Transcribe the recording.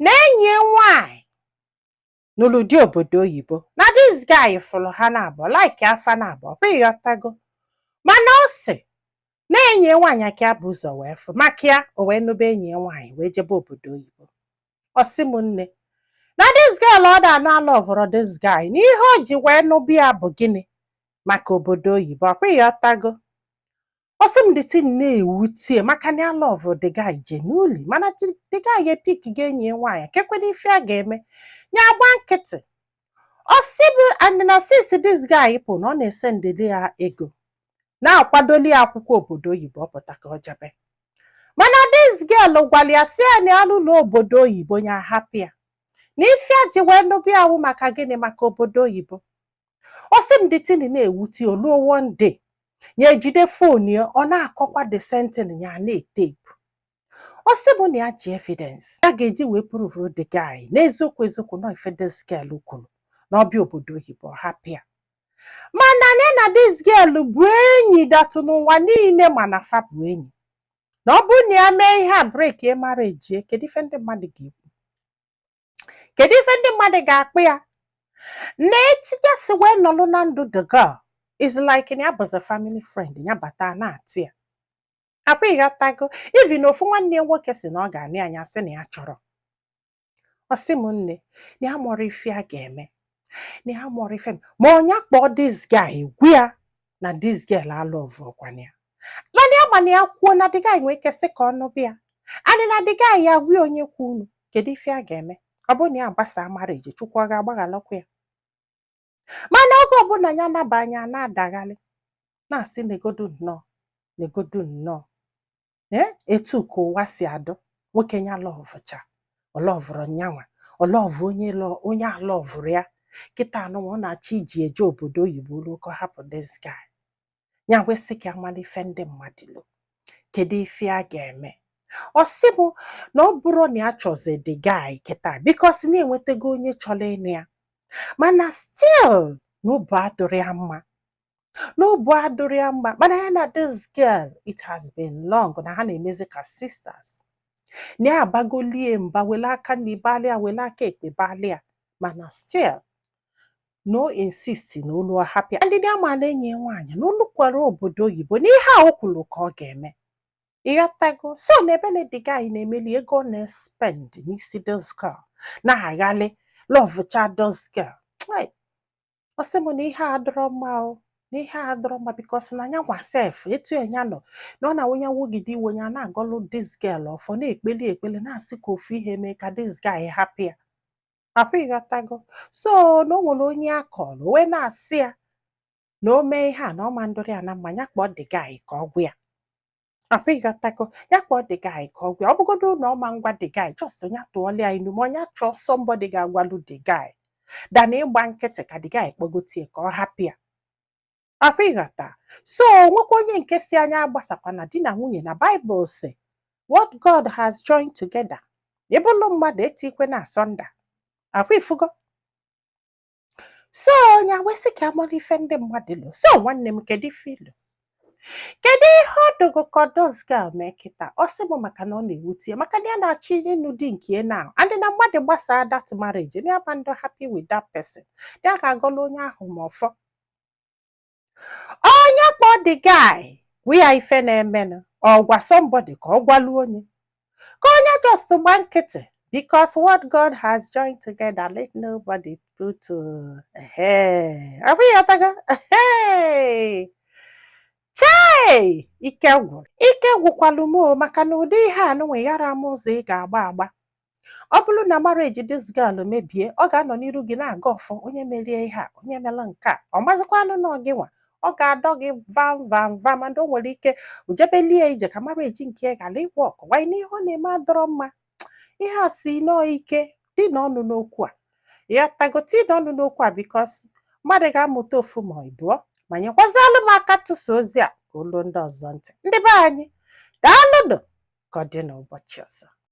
na-enyi nwanyị n'ụlụ dị obodo oyibo na this guy fụrụ ha na-abụọ like afa na-abụọ kwa ịghọtago mana ọ sị na-enyi nwaanyị ka bụ ụzọ wee fụ maka ya o wee nube enyi nwaanyị wee jebe obodo oyibo. Ọ sị m nne na this girl ọ da na lọvụrụ this guy na ihe o ji wee nụbụ ya bụ gịnị maka obodo oyibo ọkwa ịghọtago. Ọ sị m dịtị na-ewutie maka na ya lọvụrụ the guy genuinely mana the guy epik ga-enyi nwaanyị kekwena ife a ga-eme ya agba nkịtị. Ọ sị bụ and na since this guy pụ na ọ na-ese ndede ya ego na-akwadoli akwụkwọ obodo oyibo ọ pụta ka ọ jebe mana this girl gwara ya si ya na alụlụ obodo oyibo ya hapụ ya na ife a ji wee nụbụ ya wụ maka gịnị maka obodo oyibo. Ọ sị m dịtịnị na-ewuti oluo one day ya ejide fon ya ọ na-akọkwa the sentence ya na-etepu. Ọ sị bụ na ya ji evidence ya ga-eji wee prove the guy n'eziokwu eziokwu na ife this girl kwuru na ọbịa obodo oyibo hapụ ya mana na this girl bụ enyi datụ n'ụwa niile mana fa bụ enyi na ọ bụ na ya mee ihe a break e mara ejie kedu ife ndị mmadụ ga-ekwu kedu ife ndị mmadụ ga-akpụ ya na echigasi wee nọlụ na ndụ the girl is like na ya bụzi family friend ya bata na-atị ya akwa ịghọtago even na ofu nwanne ya nwoke si na ọ ga-anị anya sị na ya chọrọ. Ọ sị m nne na ya mụrụ ife a ga-eme na ya mụrụ ife ma onye kpọọ this guy gwu ya na this girl alọvụkwana ya mana ya mana ya kwuo na the guy nwee ike sị ka ọ nụbụ ya adị na the guy ya gwu onye kwu unu kedu ife a ga-eme ọ bụ na ya gbasa marriage Chukwu ọ ga-agbaghalọkwa ya mana oge ọbụla ya naba anya na-adaghalị na-asị negodu nnọọ negodu nnọọ etu ka ụwa si adụ nwoke ya lọvụcha ọ lọvụrụ nyanwa ọ lọvụ onye alọvụrụ ya kịta anụnwa ọ na-achọ iji eje obodo oyibo ruo ka ọ hapụ this guy ya wesị ka amala ife ndị mmadụ lo kedu ife a ga-eme. Ọ sị bụ na ọ bụrụ na ya chọzi the guy kịta bikos na-enwetago onye chọrọ ịnụ ya mana still n'obu adụrụ ya mma n'obu adụrụ ya mma mana ya na this girl it has been long na ha na-emezi ka sisters na ya abagolie mba wele aka na ibalịa wele aka ekpe balịa mana still no insist na olu hapụ ya ndị ama na-enyi nwaanyị na olu kwere obodo oyibo n'ihe a o kwuru ka ọ ga-eme ịghọtago so na ebe na the guy na-emeli ego na-spend n'isi this girl na-aghalị lọvụcha this girl. Ọ sị m na ihe a dọrọ mma o na ihe a dọrọ mma bikos na anya gwa sef etu enya nọ na ọ na-awụnye nwogide iwe ya na-agọlụ this girl ọfọ na-ekpeli ekpele na-asị ka ofu ihe mee ka this guy hapụ ya akwa ịghọtago so na o nwere onye akọrọ wee na-asị ya na o mee ihe a na ọma ndụrụ ya na mmanya kpọọ the guy ka ọ gwa ya akwa ịghọtago ya kpọọ the guy ka ọ gwa ya ọ bụgodo na ọma ngwa the guy just onye tụọla ya inu ma onye chọọ somebody ga-agwalụ the guy dana ịgba nkịtị ka the guy kpọgotie ka ọ hapụ ya akwa ịghọta so nwekwa onye nke si anya agbasakwa na di na nwunye na Bible sị what God has joined together ịbụlụ mmadụ etikwe na asọnda akwa ifugo so onye wesị ka amara ife ndị mmadụ lo so nwanne m kedu ife ilo kedu ihe ọ dogo ka dozga mee kịta. Ọ sị m maka na ọ na-ewute ya maka na ya na-achọ ịnụ di nke na adị na mmadụ gbasaa that marriage na ya ndụ happy with that person ya ga-agọla onye ahụ ma ọfọ onye kpọọ the guy gwa ya ife na-emenụ ọ gwa somebody ka ọ gwalụ onye ka onye just gba nkịtị because what God has joined together let nobody put to chai ike gwụkwalụ m maka na ụdị ihe a nụnwe yara m ụzọ ị ga-agba agba ọ bụrụ na marriage this girl mebie ọ ga-anọ n'iru gị na-aga ọfọ onye merie ihe a onye mere nke a ọ mazịkwanụ na gị nwa ọ ga-adọ gị vam and o nwere ike ujebelie ije ka marriage nke gara ịgwọ ọkụwa n'ihe ọ na-eme adọrọ mma ihe a si nọọ ike dị n'ọnụ n'okwu a ya tagoti n'ọnụ n'okwu a bikos mmadụ ga-amụta ofu ma ịbụọ ma nyekwazalụ m aka tụsa ozi a ka olu ndị ọzọ ntị ndị be anyị daalụnụ ka ọ dị n'ụbọchị ọzọ.